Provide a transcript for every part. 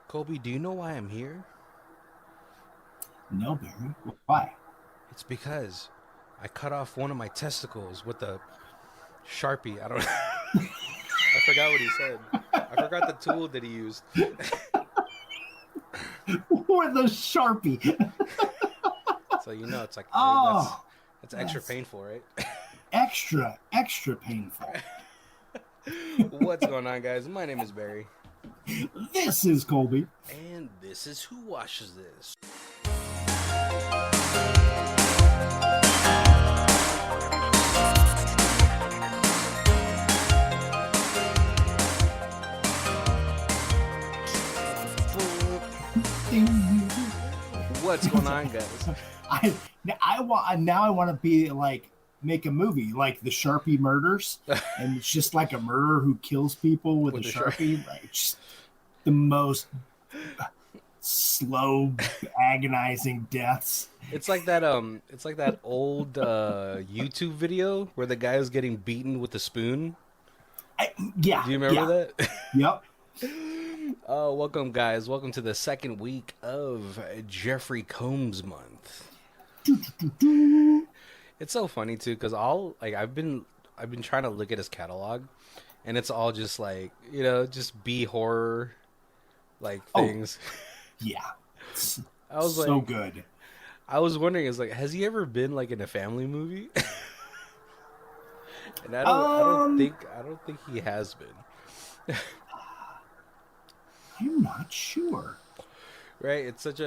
Colby, do you know why I'm here? No, Barry. Why? It's because I cut off one of my testicles with a Sharpie. I don't I forgot what he said. I forgot the tool that he used. With a Sharpie. So it's like Oh, that's extra that's painful, right? extra painful. What's going on, guys? My name is Barry. This is Colby. And this is Who Watches This. What's going on, guys? I want to be like make a movie like the Sharpie murders, and it's just like a murderer who kills people with a With the Sharpie. Like just the most slow, agonizing deaths. It's like that old YouTube video where the guy is getting beaten with a spoon. Yeah, Do you remember yeah, that? yep. Oh, welcome, guys. Welcome to the second week of Jeffery Combs Month. It's so funny too, because I've been trying to look at his catalog, and it's all just like just B horror like Oh, things. yeah. I was So like, good. I was wondering, is like, has he ever been like in a family movie? And Um, I don't think he has been. I'm not sure. Right? It's like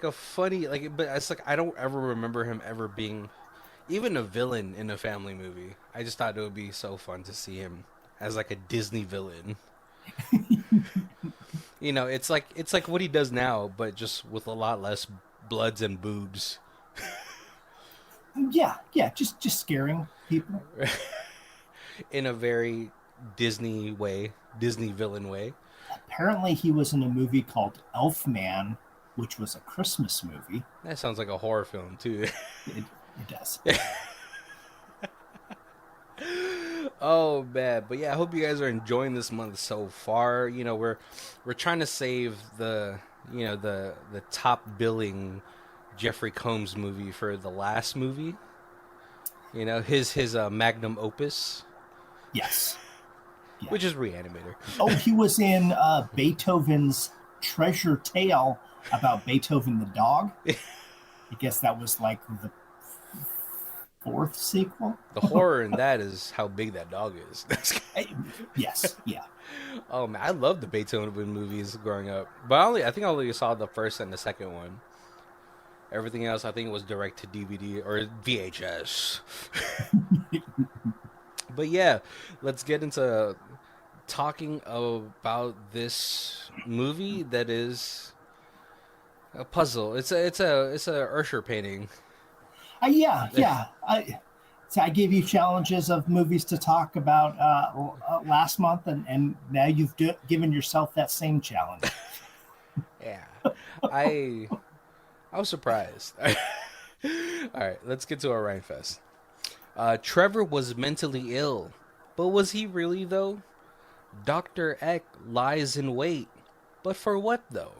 a funny but it's like I don't ever remember him ever being even a villain in a family movie. I just thought it would be so fun to see him as like a Disney villain. It's like what he does now, but just with a lot less bloods and boobs. Yeah, yeah, just scaring people. In a very Disney villain way. Apparently, he was in a movie called Elfman, which was a Christmas movie. That sounds like a horror film too. It does. Oh man, but yeah, I hope you guys are enjoying this month so far. We're trying to save the top billing Jeffrey Combs movie for the last movie. His magnum opus, Yes. Yeah. which is Reanimator. Oh, he was in Beethoven's Treasure Tale about Beethoven the dog. I guess that was like the fourth sequel. The horror in that is how big that dog is. Eh, yes. Yeah. Oh man, I love the Beethoven movies growing up, but I think I only saw the first and the second one. Everything else, I think it was direct to DVD or VHS. But yeah, let's get into talking about this movie that is a puzzle. It's a Ursher painting. Yeah. Yeah. So I gave you challenges of movies to talk about last month, and now you've given yourself that same challenge. Yeah, I I was surprised. All right, let's get to our Rhine Fest. Trevor was mentally ill, but was he really though? Dr. Eck lies in wait, but for what though?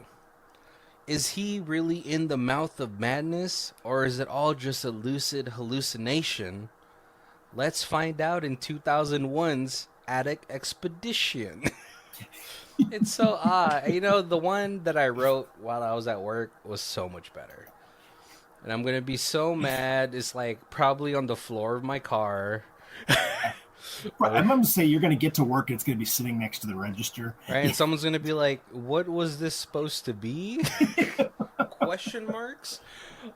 Is he really in the mouth of madness, or is it all just a lucid hallucination? Let's find out in 2001's Attic Expedition. It's so odd. The one that I wrote while I was at work was so much better. And I'm going to be so mad. It's like probably on the floor of my car. Right, I'm going to say you're going to get to work and it's going to be sitting next to the register. Right? And someone's going to be like, what was this supposed to be? Question marks?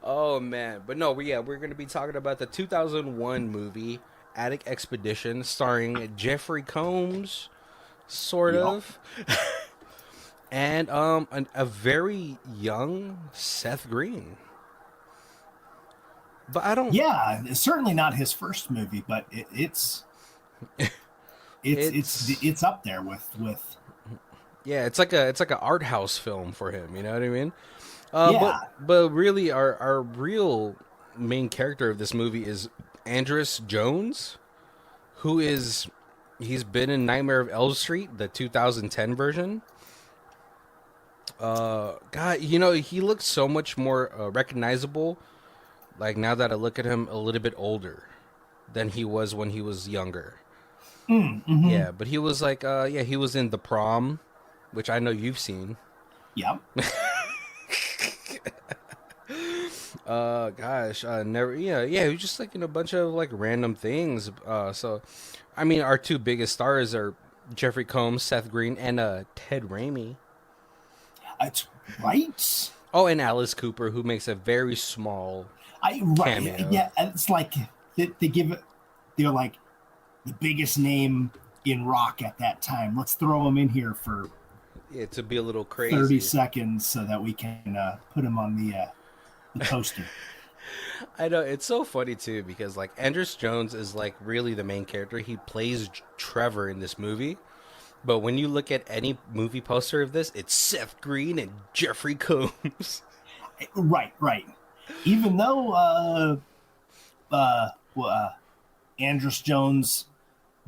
Oh, man. But no, we're going to be talking about the 2001 movie, Attic Expedition, starring Jeffrey Combs, sort Yep. of. And a very young Seth Green. But I don't. Yeah, it's certainly not his first movie, but It's it's up there with yeah, it's like an art house film for him. You know what I mean? But yeah. but really, our real main character of this movie is Andrus Jones, who is he's been in Nightmare of Elm Street, the 2010 version. God, you know, he looks so much more recognizable. Like now that I look at him, a little bit older than he was when he was younger. Mm-hmm. Yeah, but he was like, yeah, he was in The Prom, which I know you've seen. Yep. Gosh, never. Yeah, yeah. It was just like in a bunch of like random things. So, I mean, our two biggest stars are Jeffrey Combs, Seth Green, and Ted Raimi. It's right. Oh, and Alice Cooper, who makes a very small Right. cameo. Yeah. It's like they give it. They're like the biggest name in rock at that time. Let's throw him in here for Yeah, to be a little 30 crazy. seconds so that we can put him on the poster. I know it's so funny too because like Andrews Jones is like really the main character. He plays Trevor in this movie. But when you look at any movie poster of this, it's Seth Green and Jeffrey Combs. Right, right. Even though well, Andrus Jones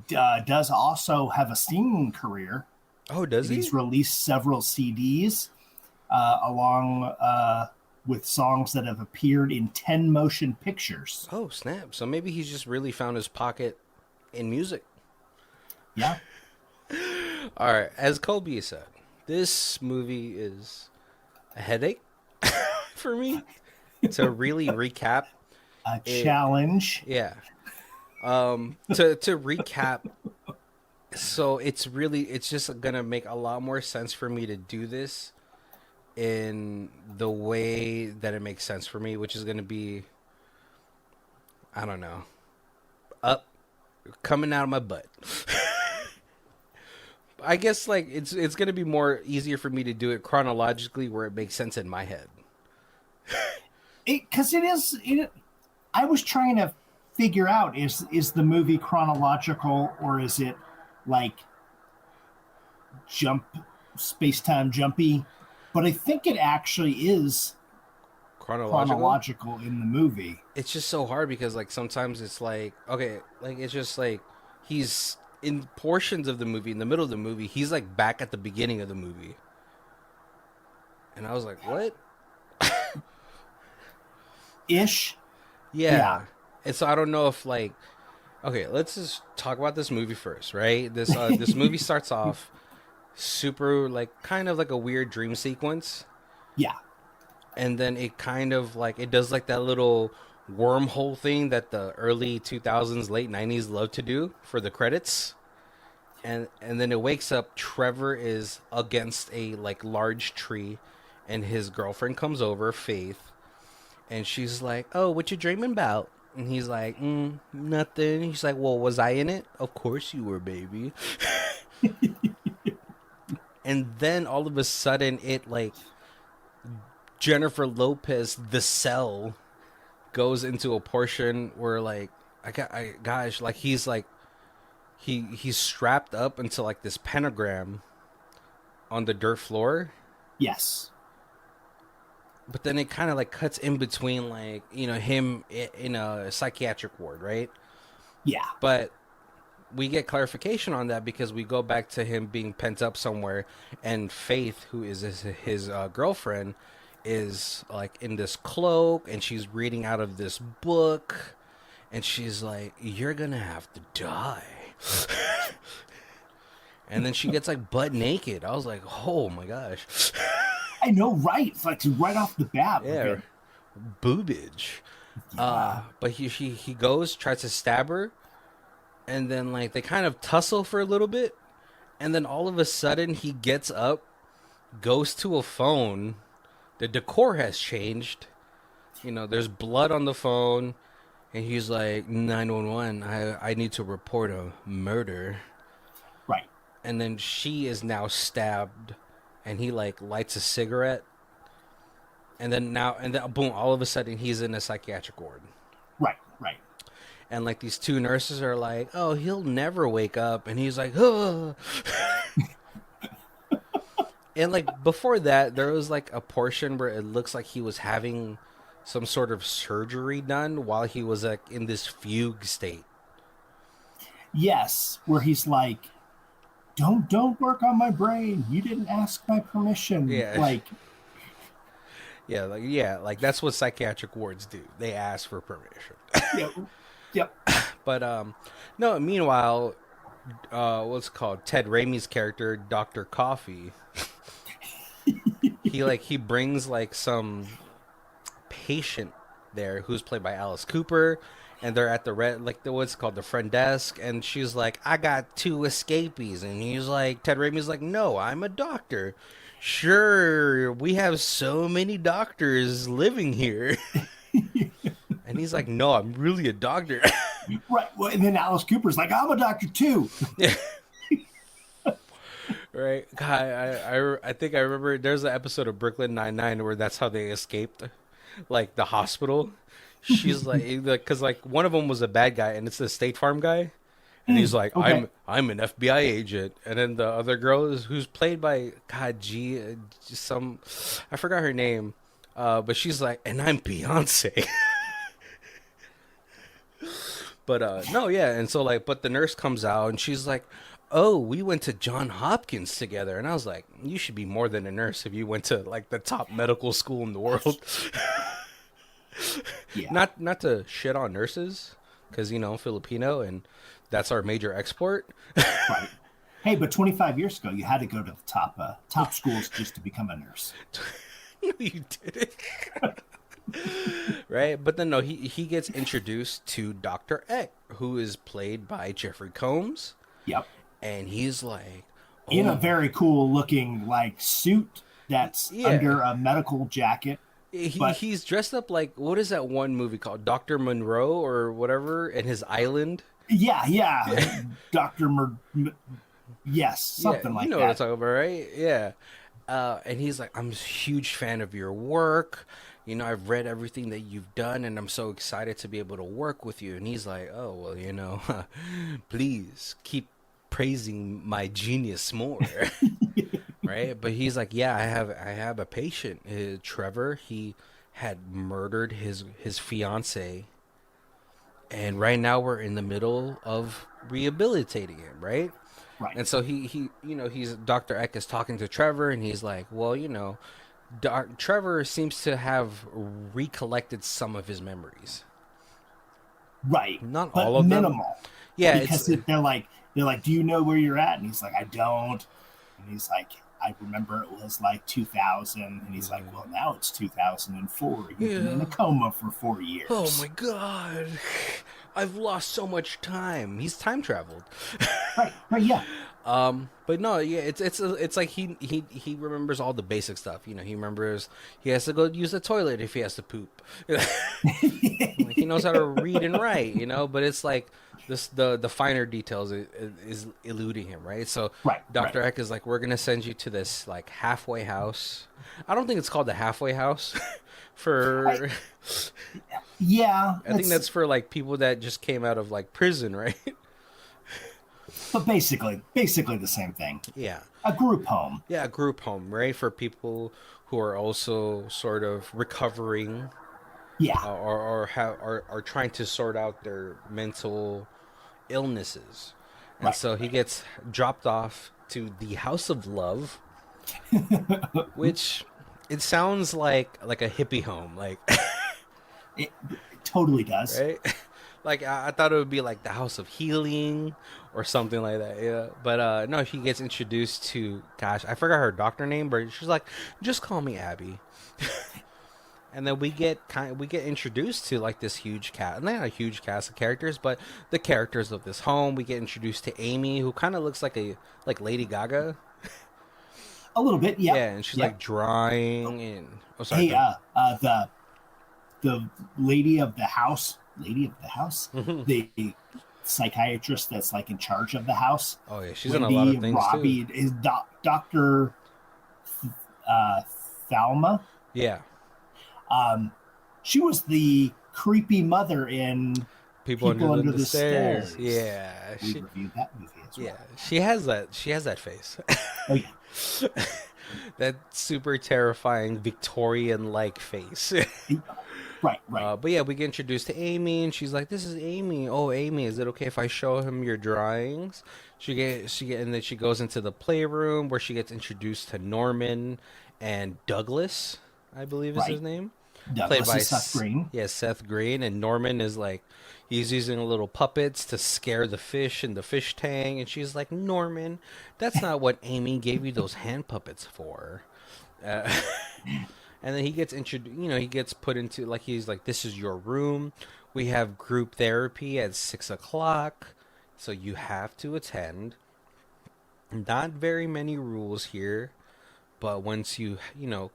does also have a singing career, Oh, does and he? he's released several CDs along with songs that have appeared in 10 motion pictures. Oh, snap. So maybe he's just really found his pocket in music. Yeah. All right, as Colby said, this movie is a headache for me to really recap A it. challenge. Yeah. To recap, so it's just gonna make a lot more sense for me to do this in the way that it makes sense for me, which is gonna be, I don't know, up coming out of my butt. I guess like it's gonna be more easier for me to do it chronologically where it makes sense in my head. Because it is. I was trying to figure out is the movie chronological or is it like jump space time jumpy? But I think it actually is Chronological. chronological in the movie. It's just so hard because like sometimes it's like okay, like it's just like he's in portions of the movie, in the middle of the movie, he's like back at the beginning of the movie. And I was like, "What?" Ish. Yeah. Yeah. And so I don't know if like okay, let's just talk about this movie first, right? This movie starts off super like kind of like a weird dream sequence, Yeah. and then it kind of like it does like that little wormhole thing that the early 2000s late 90s love to do for the credits. And then it wakes up, Trevor is against a like large tree, and his girlfriend comes over, Faith, and she's like, "Oh, what you dreaming about?" And he's like, "Nothing." He's like, "Well, was I in it?" "Of course you were, baby." And then all of a sudden it like Jennifer Lopez the cell goes into a portion where like gosh, like he's like he's strapped up into like this pentagram on the dirt floor, Yes. but then it kind of like cuts in between like you know him in a psychiatric ward, right? Yeah. But we get clarification on that because we go back to him being pent up somewhere, and Faith, who is his girlfriend, is like in this cloak, and she's reading out of this book, and she's like, "You're gonna have to die." And then she gets like butt naked. I was like, "Oh my gosh." I know, right? It's like right off the bat. Yeah, Like boobage. yeah. But he goes, tries to stab her, and then like they kind of tussle for a little bit, and then all of a sudden he gets up, goes to a phone. The decor has changed. You know, there's blood on the phone, and he's like 911. I need to report a murder. Right. And then she is now stabbed, and he like lights a cigarette, and then boom, all of a sudden he's in a psychiatric ward. Right. Right. And like these two nurses are like, "Oh, he'll never wake up," and he's like, "Oh." And like before that, there was like a portion where it looks like he was having some sort of surgery done while he was like in this fugue state. Yes. Where he's like don't work on my brain. You didn't ask my permission. Yeah. Like, Like that's what psychiatric wards do. They ask for permission. yeah, yep. But no. Meanwhile, what's it called Ted Raimi's character, Doctor Coffee. he brings like some patient there who's played by Alice Cooper, and they're at the what's it called, the front desk, and she's like, I got two escapees, and he's like, Ted Raimi's like, no, I'm a doctor. Sure, we have so many doctors living here. And he's like, no, I'm really a doctor. Right. Well, and then Alice Cooper's like, I'm a doctor too. Yeah. Right. God, I think I remember there's an episode of Brooklyn Nine-Nine where that's how they escaped, like the hospital. She's like, because like one of them was a bad guy, and it's the State Farm guy, and he's like, okay. I'm an FBI agent, and then the other girl who's played by I forgot her name, but she's like, and I'm Beyonce. But no, yeah, and so like, but the nurse comes out and she's like, oh, we went to John Hopkins together, and I was like, you should be more than a nurse if you went to like the top medical school in the world. Yeah. Not to shit on nurses, because Filipino, and that's our major export. Right. Hey, but 25 years ago, you had to go to the top schools just to become a nurse. No, you didn't. Right, but then no, he gets introduced to Dr. Eck, who is played by Jeffrey Combs. Yep. And he's like, in a very cool looking like suit that's under a medical jacket. He's dressed up like, what is that one movie called, Dr. Monroe or whatever, and his island? Yeah. Yes, something like that. You know what I'm talking about, right? Yeah. And he's like, I'm a huge fan of your work. I've read everything that you've done, and I'm so excited to be able to work with you. And he's like, oh, well, please keep praising my genius more. Right? But he's like, yeah, I have a patient, Trevor. He had murdered his fiance, and right now we're in the middle of rehabilitating him, right? Right. And so he's Dr. Eck is talking to Trevor, and he's like, well, Trevor seems to have recollected some of his memories. Right. Not but all of them. Minimal. Yeah. Because they're like, do you know where you're at? And he's like, I don't. And he's like, I remember it was like 2000. And he's like, well, now it's 2004. You've been in a coma for 4 years. Oh my God. I've lost so much time. He's time traveled. Right, yeah. But no, yeah, it's like he remembers all the basic stuff. He remembers he has to go use the toilet if he has to poop. Like, he knows how to read and write, but it's like the finer details is eluding him, right? So Dr. Eck is like, we're gonna send you to this like halfway house. I don't think it's called the halfway house. I think that's for like people that just came out of like prison, right? But basically the same thing. Yeah. A group home. Yeah, a group home, right? For people who are also sort of recovering. Yeah. Or trying to sort out their mental illnesses. And so he gets dropped off to the House of Love, which it sounds like a hippie home. Like it totally does. Right? Like, I thought it would be like the House of Healing or something like that, yeah. But no, he gets introduced to, gosh, I forgot her doctor name, but she's like, just call me Abby. And then we get introduced to like this huge cast, not a huge cast of characters, but the characters of this home. We get introduced to Amy, who kind of looks like Lady Gaga. A little bit, yeah. Yeah, and she's like drawing and. Oh, sorry. Hey, the lady of the house, the psychiatrist that's like in charge of the house. Oh yeah, she's in a lot of things Robbie, too. Is Dr. Thalma. Yeah. She was the creepy mother in People Under the Stairs. Yeah, we reviewed that movie as well. Yeah, she has that face. Oh yeah. That super terrifying Victorian-like face. Right, right, But yeah, we get introduced to Amy, and she's like, "This is Amy. Oh, Amy, is it okay if I show him your drawings?" And then she goes into the playroom where she gets introduced to Norman and Douglas, I believe is his right. name, played Douglas by is Seth Green. yeah, Seth Green, and Norman is like, he's using little puppets to scare the fish in the fish tank, and she's like, "Norman, that's not what Amy gave you those hand puppets for." Uh, and then he gets introduced, he gets put into, like, he's like, "This is your room. We have group therapy at 6 o'clock, so you have to attend. Not very many rules here, but once you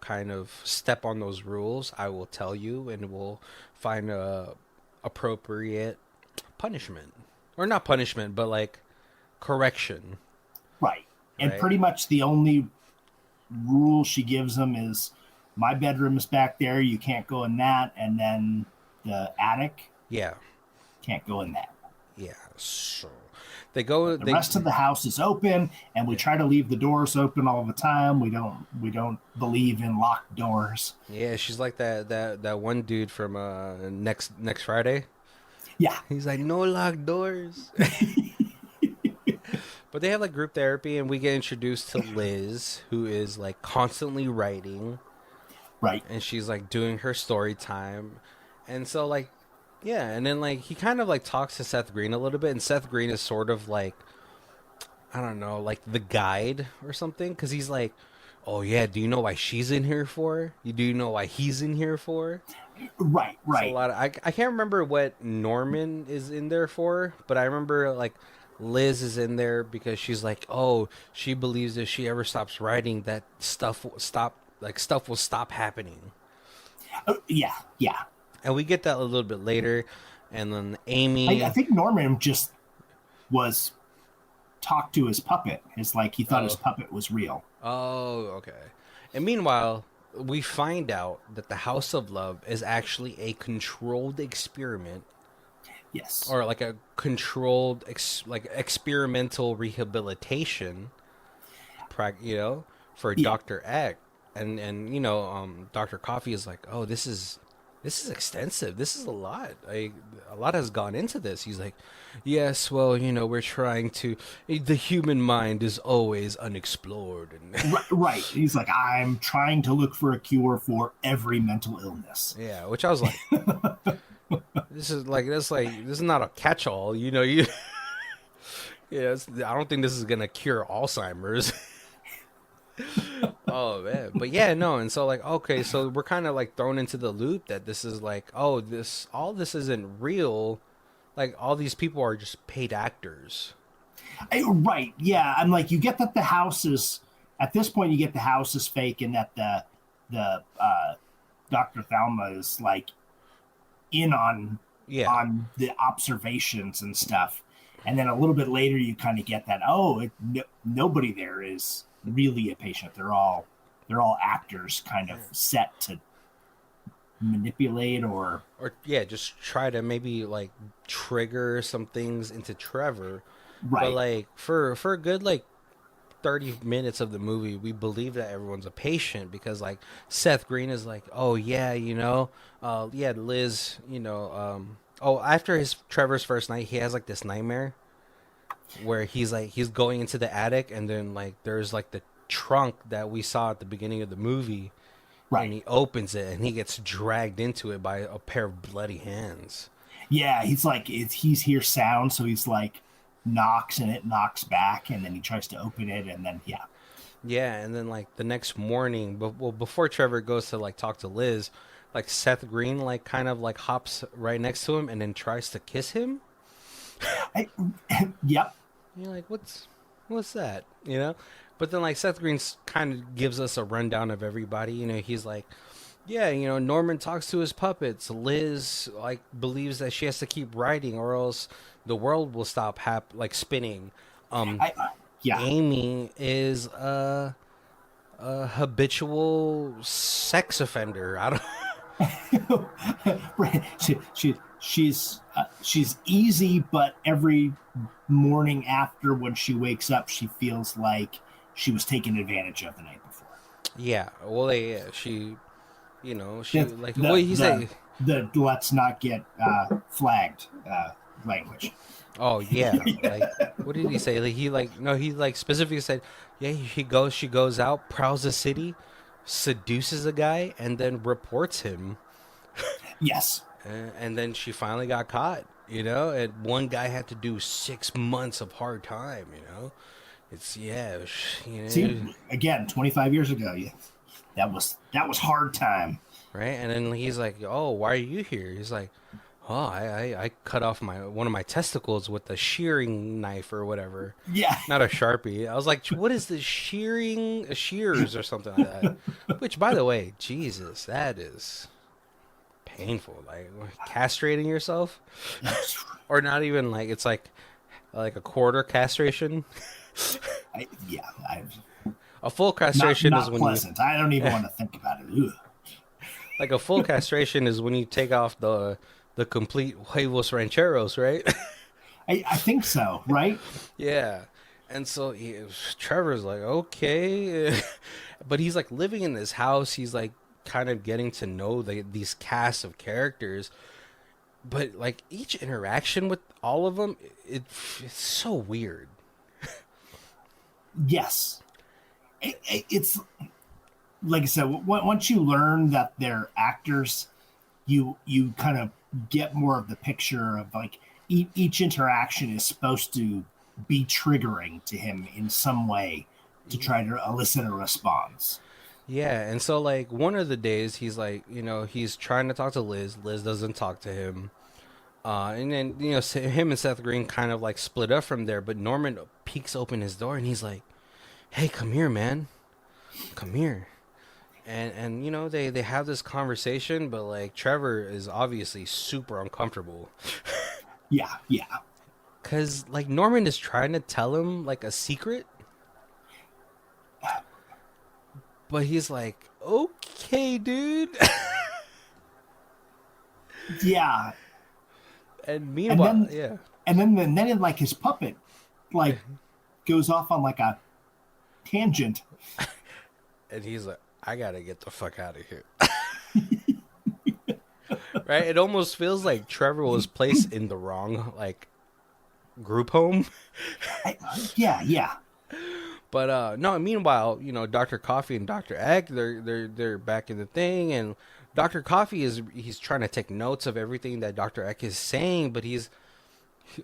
kind of step on those rules, I will tell you, and we'll find a appropriate punishment, or not punishment, but like correction, Right. And right?" pretty much the only rule she gives him is my bedroom is back there. You can't go in that. And then the attic Yeah, can't go in that. yeah. So they go. The They rest of the house is open, and we yeah, try to leave the doors open all the time. We don't believe in locked doors. yeah. She's like that one dude from next Friday. Yeah, He's like, "No locked doors." But they have like group therapy, and we get introduced to Liz, who is like constantly writing, right. and she's like doing her story time. And so like, yeah, and then like he kind of like talks to Seth Green a little bit, and Seth Green is sort of like, I don't know, like the guide or something, because he's like, "Oh yeah, do you know why she's in here for? You do know why he's in here for?" Right, It's a right. lot of, I can't remember what Norman is in there for, but I remember like Liz is in there because she's like, "Oh, she believes if she ever stops writing, that stuff will stop happening." Yeah, yeah. And we get that a little bit later. And then I Amy, think Norman just was talked to his puppet. It's like he thought his oh, puppet was real. oh, okay. And meanwhile, we find out that the House of Love is actually a controlled experiment, Yes. or like a controlled like experimental rehabilitation, for Yeah. Dr. Eck. And Dr. Coffee is like, "Oh, this is extensive. This is a lot. A lot has gone into this." He's like, "Yes, well, we're trying to. The human mind is always unexplored." And Right. He's like, I'm trying to look for a cure for every mental illness. yeah, which I was like, this is not a catch-all. You yeah, I don't think this is gonna cure Alzheimer's. Oh man, but yeah, no, and so like, okay, so we're kind of like thrown into the loop that this is like, oh, this isn't real. Like all these people are just paid actors. Right. Yeah. I'm like, you get that the house is, at this point, you get the house is fake and that the Dr. Thelma is like in Yeah, on the observations and stuff. And then a little bit later, you kind of get that, oh, nobody there is really a patient. They're all actors kind of set to manipulate or yeah, just try to maybe like trigger some things into Trevor. But right. like for a good like 30 minutes of the movie, we believe that everyone's a patient because like Seth Green is like, "Oh yeah, yeah, Liz, oh, after his Trevor's first night, he has like this nightmare where he's going into the attic, and then like there's like the trunk that we saw at the beginning of the movie, and Right. he opens it and he gets dragged into it by a pair of bloody hands. Yeah, he's like he's hear sound, so he's like knocks and it knocks back, and then he tries to open it, and then yeah, Yeah, and then like the next morning, before Trevor goes to like talk to Liz, like Seth Green like kind of like hops right next to him and then tries to kiss him. I, yep, You're like, what's that? But then like Seth Green kind of gives us a rundown of everybody. He's like, yeah, Norman talks to his puppets. Liz like believes that she has to keep writing or else the world will stop like spinning. Um, yeah, Amy is a habitual sex offender. I don't. right. She's easy, but every morning after when she wakes up, she feels like she was taken advantage of the night before. Yeah. Well, yeah. She The like. Well, the he's the like. the let's not get flagged language. Oh yeah, like what did he say? Like he like no, he like specifically said, yeah, she goes out, prowls the city, seduces a guy, and then reports him, Yes. and then she finally got caught. You know, and one guy had to do 6 months of hard time. You know, it's yeah, you See, know, again, 25 years ago, yeah, that was hard time. right? And then he's like, "Oh, why are you here?" He's like, "Oh, I cut off my one of my testicles with a shearing knife or whatever, Yeah. not a sharpie." I was like, "What is the shearing shears or something like that?" Which, by the way, Jesus, that is painful. Like castrating yourself, or not even like it's like a quarter castration. Yeah, A full not castration is not when you pleasant. I don't even want to think about it. Ugh. like a full castration is when you take off the complete huevos rancheros, right? I think so, right? Yeah. And so Trevor's like, okay. But he's like living in this house. He's like kind of getting to know these cast of characters. But like each interaction with all of them, it's so weird. Yes. It's like I said. Once you learn that they're actors, you kind of get more of the picture of like each interaction is supposed to be triggering to him in some way to try to elicit a response. Yeah, and so like one of the days he's like, he's trying to talk to Liz. Liz doesn't talk to him. And then him and Seth Green kind of like split up from there. But Norman peeks open his door and he's like, "Hey, come here, man, come here." And they have this conversation, but like Trevor is obviously super uncomfortable Yeah, yeah, because like Norman is trying to tell him like a secret, but he's like, "Okay, dude." yeah. And And meanwhile, then yeah, and then like his puppet like goes off on like a tangent. and he's like, "I gotta get the fuck out of here." Right? It almost feels like Trevor was placed in the wrong like group home. Yeah, yeah. But no, meanwhile, Dr. Coffee and Dr. Egg, they're back in the thing, and Dr. Coffee he's trying to take notes of everything that Dr. Egg is saying, but he's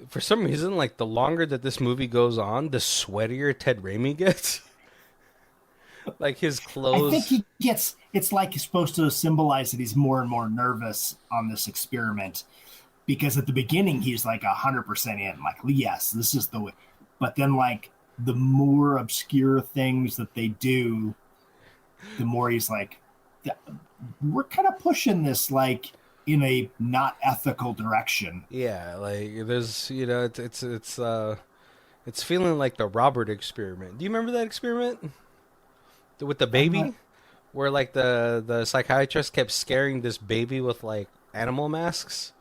for some reason like the longer that this movie goes on, the sweatier Ted Raimi gets. Like his I think clothes. he gets. It's like he's supposed to symbolize that he's more and more nervous on this experiment because at the beginning he's like 100% in, like yes, this is the way. But then like the more obscure things that they do, the more he's like, we're kind of pushing this like in a not ethical direction. Yeah, like there's it's feeling like the Robert experiment. Do you remember that experiment with the Uh, baby? Where like the psychiatrist kept scaring this baby with like animal masks.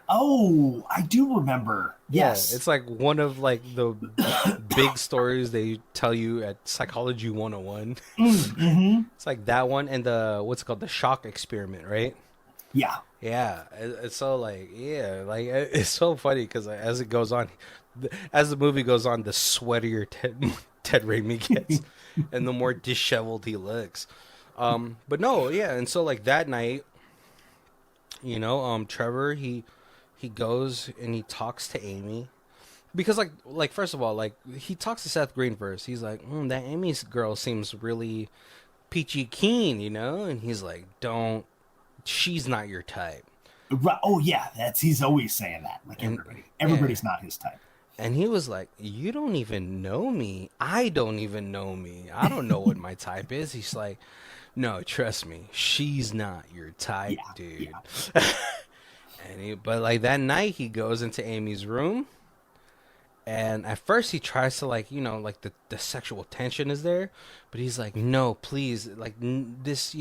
oh, I do remember. Yeah, Yes. it's like one of like the big stories they tell you at Psychology 101. Mm-hmm. It's like that one and the what's it called, the shock experiment, right? Yeah. Yeah, it's so like yeah, like it's so funny because as it goes on, as the movie goes on, the sweatier Ted Raimi gets, and the more disheveled he looks. But no, yeah, and so like that night, Trevor he goes and he talks to Amy because like first of all, like he talks to Seth Green first. He's like, that Amy's girl seems really peachy keen, and he's like, don't, she's not your type. Right. Oh yeah, that's he's always saying that. Like And everybody, yeah, everybody's not his type. and he was like, you don't even know me. I don't even know me. I don't know what my type is. He's like, no, trust me, she's not your type, Yeah, dude. yeah. But like that night, he goes into Amy's room, and at first he tries to like, like the sexual tension is there, but he's like, no, please, like this,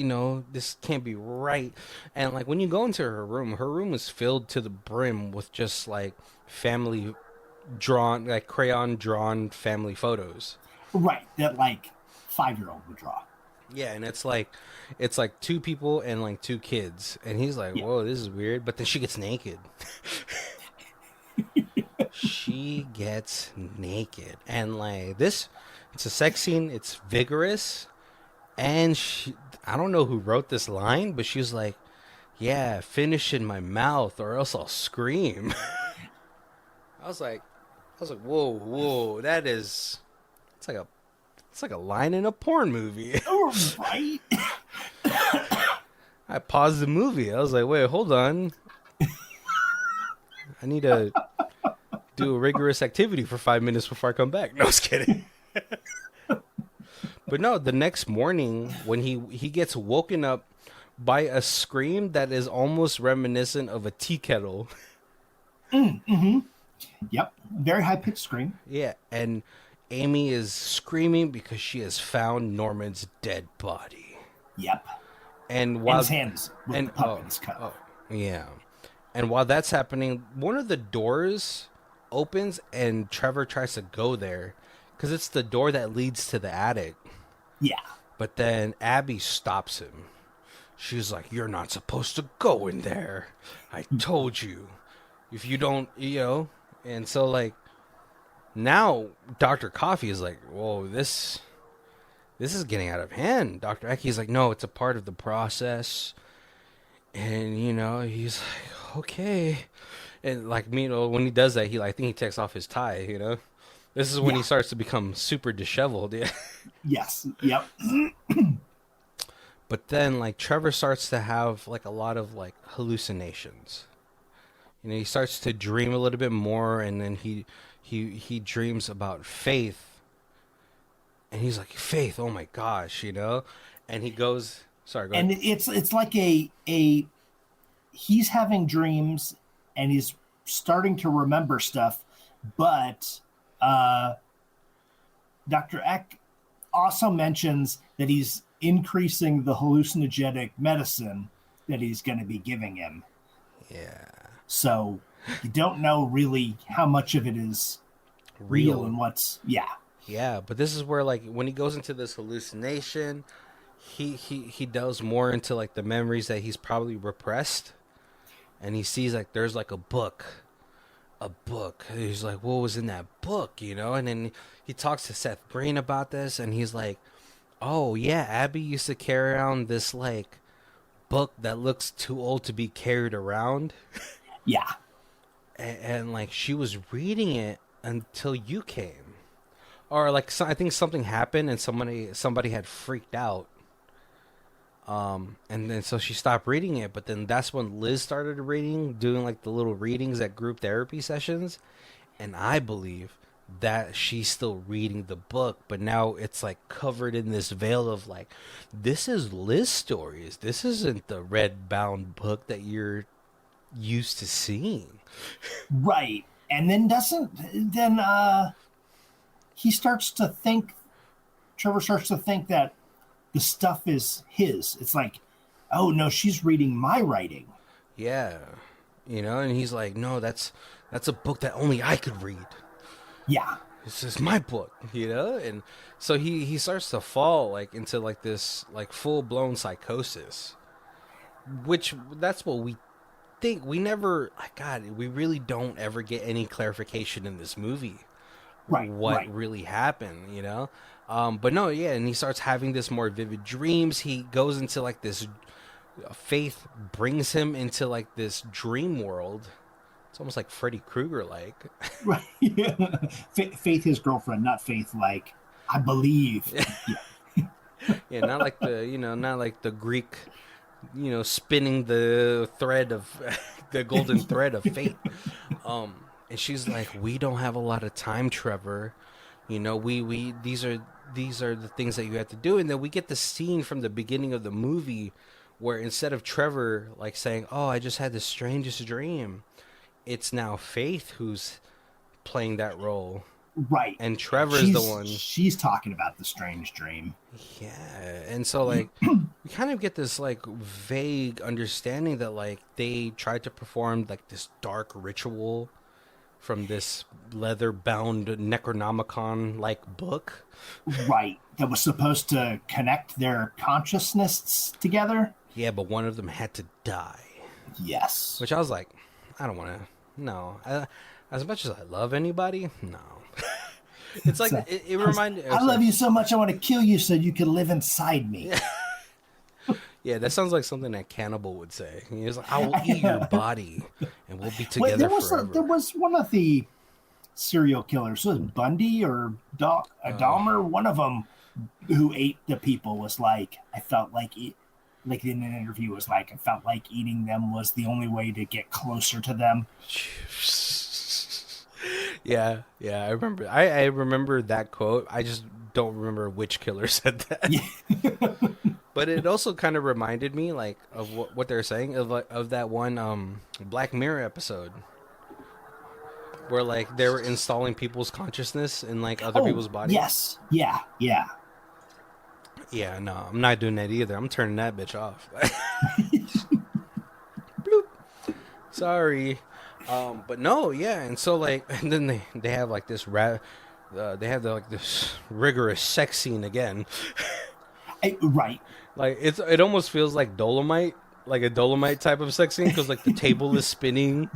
this can't be right. And like when you go into her room is filled to the brim with just like family drawn, like crayon drawn family photos. Right. That like 5-year-old would draw. Yeah, and it's like two people and like two kids, and he's like, Yeah. "Whoa, this is weird." But then she gets naked. She gets naked, and like this, it's a sex scene. It's vigorous, and I don't know who wrote this line, but she's like, "Yeah, finish in my mouth, or else I'll scream." I was like, "Whoa, whoa, that is, it's like a, it's like a line in a porn movie." Oh, right. I paused the movie. I was like, "Wait, hold on. I need to do a rigorous activity for 5 minutes before I come back." No, I was kidding. But no, the next morning when he gets woken up by a scream that is almost reminiscent of a tea kettle. Yep. Very high pitched scream. Yeah, and Amy is screaming because she has found Norman's dead body. Yep. And And his while hands with the and puppet is cut oh off. yeah, and while that's happening, one of the doors opens and Trevor tries to go there because it's the door that leads to the attic. Yeah. But then Abby stops him. She's like, "You're not supposed to go in there. I told you. If you don't, you know." And so, like, now Dr. Coffee is like, "Whoa, this is getting out of hand." Dr. Ecky's like, "No, it's a part of the process." And, you know, he's like, "Okay." And, like, you know, when he does that, I think he takes off his tie, you know? This is when he Yeah. starts to become super disheveled, yeah. Yes. Yep. But then, like, Trevor starts to have, like, a lot of, like, hallucinations. You know, he starts to dream a little bit more, and then he dreams about Faith, and he's like, "Faith, oh my gosh," you know, and he goes, "Sorry, go ahead." And it's like a he's having dreams and he's starting to remember stuff, but Dr. Eck also mentions that he's increasing the hallucinogenic medicine that he's going to be giving him. Yeah, So you don't know really how much of it is real real. and what's, yeah. Yeah, but this is where, like, when he goes into this hallucination, he delves more into like the memories that he's probably repressed, and he sees like there's like a book. He's like, "What was in that book?" You know, and then he talks to Seth Green about this, and he's like, "Oh yeah, Abby used to carry around this like book that looks too old to be carried around, Yeah. and like she was reading it until you came, or like I think something happened and somebody had freaked out." And then so she stopped reading it, but then that's when Liz started reading, doing like the little readings at group therapy sessions, and I believe that she's still reading the book, but now it's like covered in this veil of like, this is Liz stories. This isn't the red bound book that you're used to seeing. Right. And then he starts to think, Trevor starts to think that the stuff is his. It's like, oh no, she's reading my writing. Yeah, you know, and he's like, "No, that's a book that only I could read. Yeah. This is my book," you know. And so he starts to fall like into like this like full blown psychosis, which that's what we think. We never, like, God, we really don't ever get any clarification in this movie Right. what Right. really happened, you know. But no, yeah, and he starts having this more vivid dreams. He goes into like this, Faith brings him into like this dream world. It's almost like Freddy Krueger like. Right. Faith, his girlfriend, not Faith, like, I believe. Yeah. Yeah, not like the, you know, not like the Greek, you know, spinning the thread of the golden thread of fate. And she's like, "We don't have a lot of time, Trevor. You know, we these are the things that you have to do." And then we get the scene from the beginning of the movie where instead of Trevor like saying, "Oh, I just had the strangest dream," it's now Faith who's playing that role, Right. and Trevor's the She's one. she's talking about the strange dream. Yeah, and so like we kind of get this like vague understanding that like they tried to perform like this dark ritual from this leather-bound Necronomicon-like book. Right. That was supposed to connect their consciousness together. Yeah, but one of them had to die. Yes. Which I was like, I don't want to. No. As much as I love anybody, no. It's like, So, it reminded... I love you so much, I want to kill you so you can live inside me. Yeah, that sounds like something that Cannibal would say. He was like, I will eat your body, and we'll be together forever. There was one of the serial killers, was it Bundy or Dahmer? One of them who ate the people was like, I felt like like in an interview was like, I felt like eating them was the only way to get closer to them. Yeah, I remember. I remember that quote. I just don't remember which killer said that. Yeah. But it also kind of reminded me, like, of what they're saying of that one Black Mirror episode where, like, they were installing people's consciousness in, like, other people's bodies. Yes. Yeah. Yeah, no, I'm not doing that either. I'm turning that bitch off. Bloop. Sorry. But no, yeah, and so, like, and then they have, like, this they have this rigorous sex scene again. Right. Like, it almost feels like Dolomite, like a Dolomite type of sex scene, because, like, the table is spinning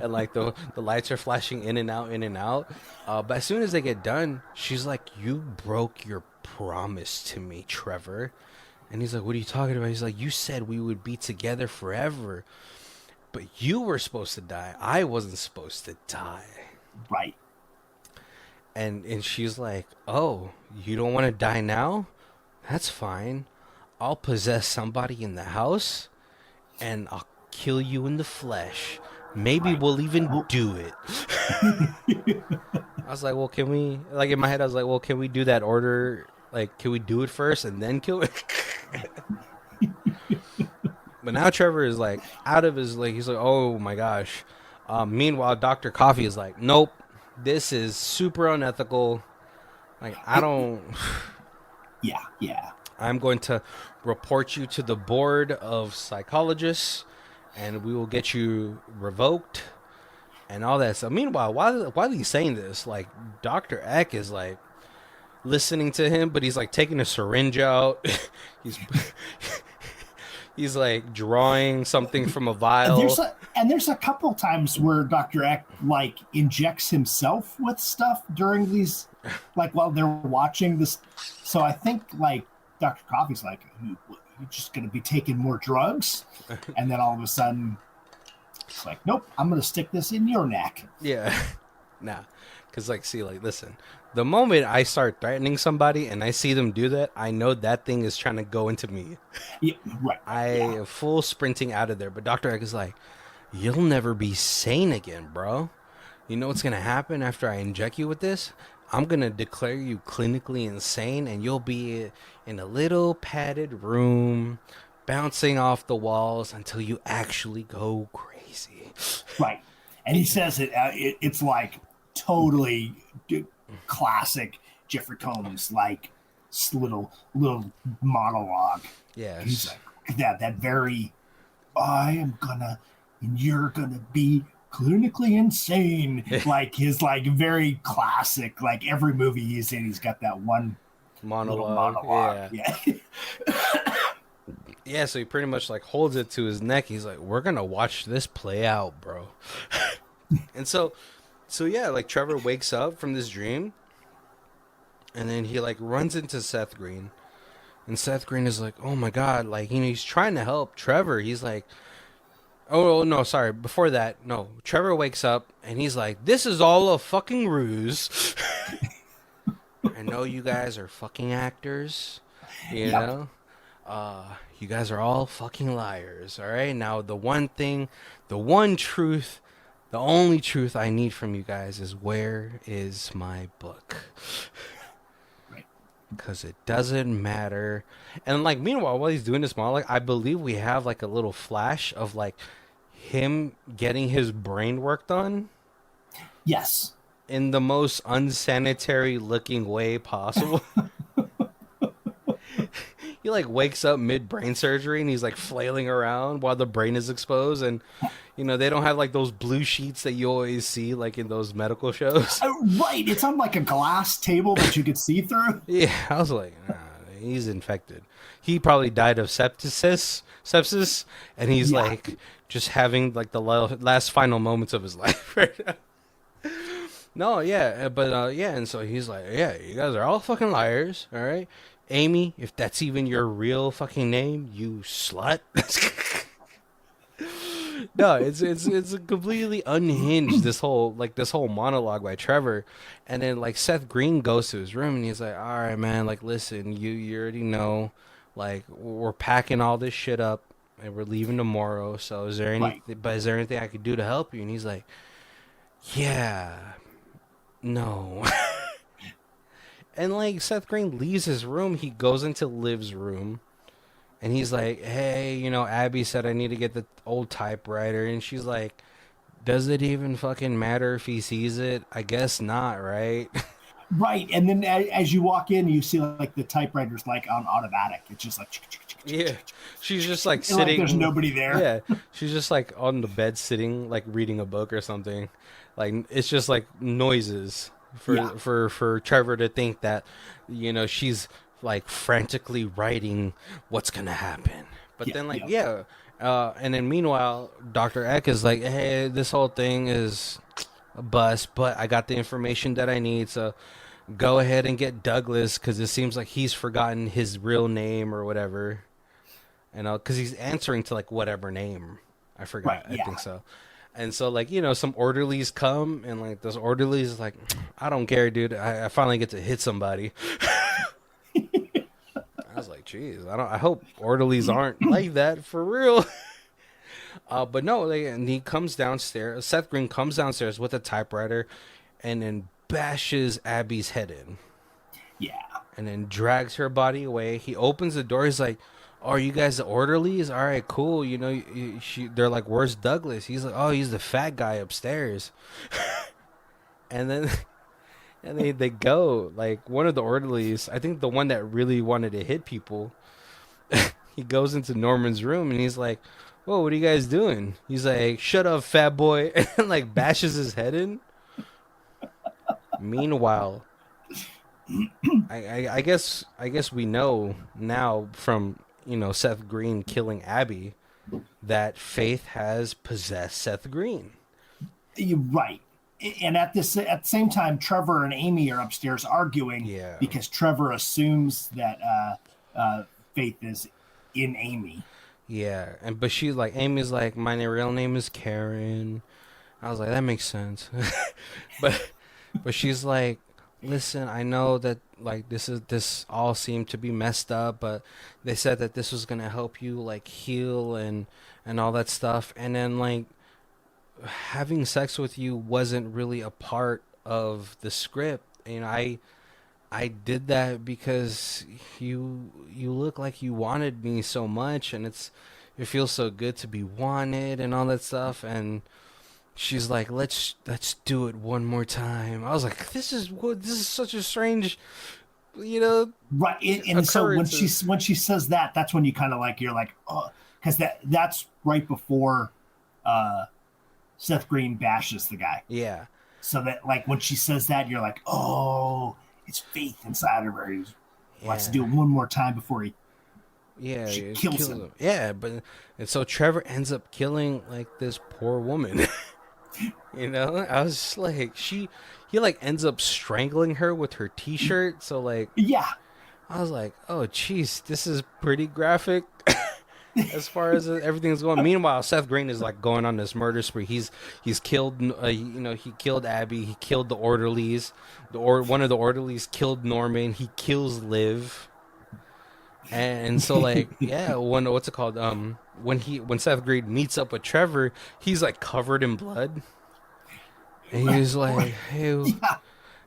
and, like, the lights are flashing in and out. But as soon as they get done, she's like, you broke your promise to me, Trevor. And he's like, what are you talking about? He's like, you said we would be together forever, but you were supposed to die. I wasn't supposed to die. Right. And she's like, oh, you don't want to die now? That's fine. I'll possess somebody in the house, and I'll kill you in the flesh. Maybe we'll even do it. I was like, well, can we... Like, in my head, I was like, well, can we do that order? Like, can we do it first and then kill it? But now Trevor is, like, out of his... Like, he's like, oh, my gosh. Meanwhile, Dr. Coffee is like, nope. This is super unethical. Like, I don't... Yeah. I'm going to report you to the board of psychologists, and we will get you revoked and all that stuff. Meanwhile, while he's saying this, like, Dr. Eck is, like, listening to him, but he's, like, taking a syringe out. He's like drawing something from a vial. There's a couple times where Dr. Eck like injects himself with stuff during these, like while they're watching this. So I think like Dr. Coffee's like, you're just going to be taking more drugs. And then all of a sudden it's like, nope, I'm going to stick this in your neck. Yeah. Nah. Because like, see, like, listen, the moment I start threatening somebody and I see them do that, I know that thing is trying to go into me. Yeah, right. Full sprinting out of there. But Dr. Eck is like, you'll never be sane again, bro. You know what's going to happen after I inject you with this? I'm going to declare you clinically insane, and you'll be in a little padded room bouncing off the walls until you actually go crazy. Right. And he says it's like totally classic Jeffrey Combs, like little monologue. Yeah. He's like that very, I am gonna, and you're gonna be clinically insane. Like his like very classic, like every movie he's in, he's got that one monologue. Yeah. Yeah, so he pretty much like holds it to his neck. He's like, we're gonna watch this play out, bro. And so yeah, like Trevor wakes up from this dream, and then he like runs into Seth Green, and Seth Green is like, oh my god, like, you know, he's trying to help Trevor. He's like, oh no, sorry, before that, no, Trevor wakes up and he's like, this is all a fucking ruse. I know you guys are fucking actors, you know. You guys are all fucking liars, all right? Now, the one truth, the only truth I need from you guys is, where is my book? Because it doesn't matter. And, like, meanwhile, while he's doing this monologue, I believe we have, like, a little flash of, like, him getting his brain worked on. Yes. In the most unsanitary looking way possible. he like wakes up mid brain surgery and he's like flailing around while the brain is exposed, and they don't have like those blue sheets that you always see like in those medical shows. Right, it's on like a glass table that you could see through. Yeah, I was like, nah, he's infected. He probably died of sepsis, and he's Yeah, like just having like the last final moments of his life right now. No, yeah, but yeah, and so he's like, yeah, you guys are all fucking liars, all right? Amy, if that's even your real fucking name, you slut. No, it's a completely unhinged this whole monologue by Trevor, and then like Seth Green goes to his room and he's like, all right, man, like listen, you already know, like we're packing all this shit up and we're leaving tomorrow. So right. is there anything I could do to help you? And he's like, yeah, no. And like Seth Green leaves his room, he goes into Liv's room, and he's like, hey, Abby said I need to get the old typewriter. And she's like, does it even fucking matter if he sees it? I guess not, right? Right, and then as you walk in, you see like the typewriter's like on automatic. It's just like Yeah. She's just like and, like sitting. there's nobody there. Yeah. She's just like on the bed sitting, like reading a book or something. Like it's just like noises for Trevor to think that, she's like frantically writing what's gonna happen. But then like and then meanwhile, Dr. Eck is like, hey, this whole thing is a bust, but I got the information that I need, so go ahead and get Douglas, because it seems like he's forgotten his real name or whatever. Because he's answering to like whatever name. I forgot. Right, I think so. And so like, some orderlies come, and like those orderlies is like, I don't care, dude. I finally get to hit somebody. I was like, geez, I hope orderlies aren't like that for real. But no, and he comes downstairs. Seth Green comes downstairs with a typewriter, and then bashes Abby's head in. Yeah. And then drags her body away. He opens the door. He's like, oh, are you guys the orderlies? All right, cool. They're like, where's Douglas? He's like, oh, he's the fat guy upstairs. And then they go. Like, one of the orderlies, I think the one that really wanted to hit people, he goes into Norman's room and he's like, whoa, what are you guys doing? He's like, shut up, fat boy. And like bashes his head in. Meanwhile, I guess we know now from Seth Green killing Abby that Faith has possessed Seth Green. You're right. And at the same time, Trevor and Amy are upstairs arguing because Trevor assumes that Faith is in Amy. Yeah, but she's like, Amy's like, my real name is Karen. I was like, that makes sense. but she's like, listen, I know that like this all seemed to be messed up, but they said that this was gonna help you like heal and all that stuff, and then like having sex with you wasn't really a part of the script. I did that because you look like you wanted me so much, and it feels so good to be wanted and all that stuff. And she's like, let's do it one more time. I was like, this is such a strange, right. And so when she says that, that's when you kind of like, you're like, oh, because that's right before Seth Green bashes the guy. Yeah. So that like when she says that, you're like, oh, it's Faith inside of her. He wants to do it one more time before she kills him. Yeah, and so Trevor ends up killing like this poor woman. I was just like, he like ends up strangling her with her t-shirt. So like, yeah, I was like, oh jeez, this is pretty graphic. As far as everything's going. Meanwhile, Seth Green is like going on this murder spree. He's killed, he killed Abby. He killed the orderlies. One of the orderlies killed Norman. He kills Liv. And so like, yeah, what's it called? When Seth Green meets up with Trevor, he's like covered in blood. And he was like, hey,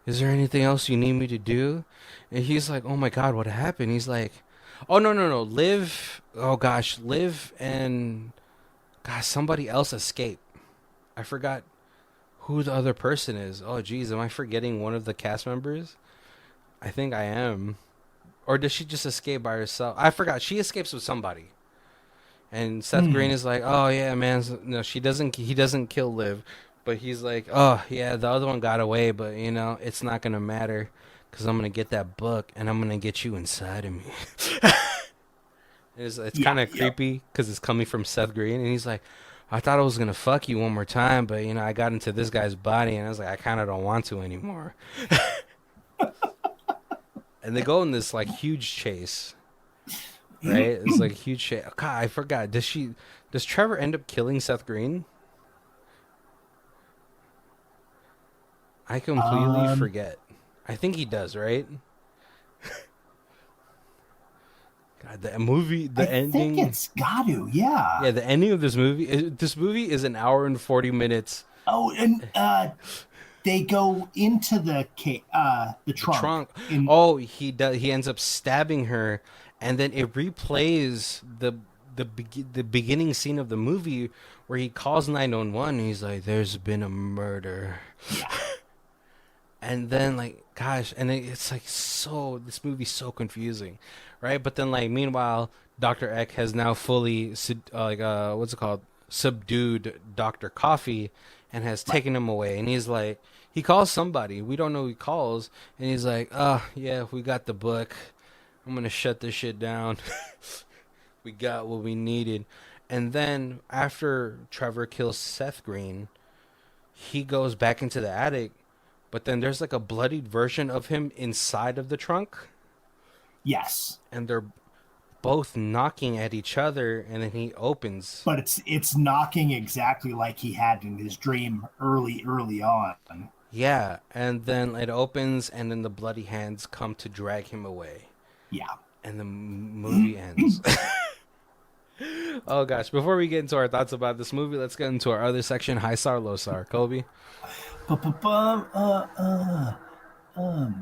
is there anything else you need me to do? And he's like, oh my God, what happened? He's like, oh, no. Liv and somebody else escaped. I forgot who the other person is. Oh, geez, am I forgetting one of the cast members? I think I am. Or does she just escape by herself? I forgot. She escapes with somebody. And Seth Green is like, "Oh yeah, man, no, she doesn't. He doesn't kill Liv, but he's like, oh yeah, the other one got away, but it's not gonna matter, because I'm gonna get that book and I'm gonna get you inside of me." It's Yeah, kind of yep. creepy because it's coming from Seth Green, and he's like, "I thought I was gonna fuck you one more time, but I got into this guy's body, and I was like, I kind of don't want to anymore." And they go in this like huge chase, right? It's like a huge chase. God, I forgot. Does Trevor end up killing Seth Green? I completely Um, forget. I think he does, right? God, the movie, I the think ending. it's got to, yeah. Yeah, the ending of this movie. This movie is an hour and 40 minutes. Oh, and they go into the The trunk trunk. in. Oh, he does. He ends up stabbing her, and then it replays the beginning scene of the movie where he calls 911. And he's like, "There's been a murder." Yeah, And then like, gosh, and it's like so. This movie's so confusing, right? But then like, meanwhile, Doctor Eck has now fully what's it called? Subdued Doctor Coffee, and has right. taken him away. And he's like, he calls somebody. We don't know who he calls, and he's like, "Oh yeah, we got the book. I'm gonna shut this shit down. We got what we needed." And then after Trevor kills Seth Green, he goes back into the attic, but then there's like a bloodied version of him inside of the trunk, Yes, and they're both knocking at each other, and then he opens. but it's knocking exactly like he had in his dream early on. Yeah, and then it opens, and then the bloody hands come to drag him away, Yeah. and the movie ends. Oh gosh, before we get into our thoughts about this movie, let's get into our other section, high star, low star. Colby? Ba-ba-bum,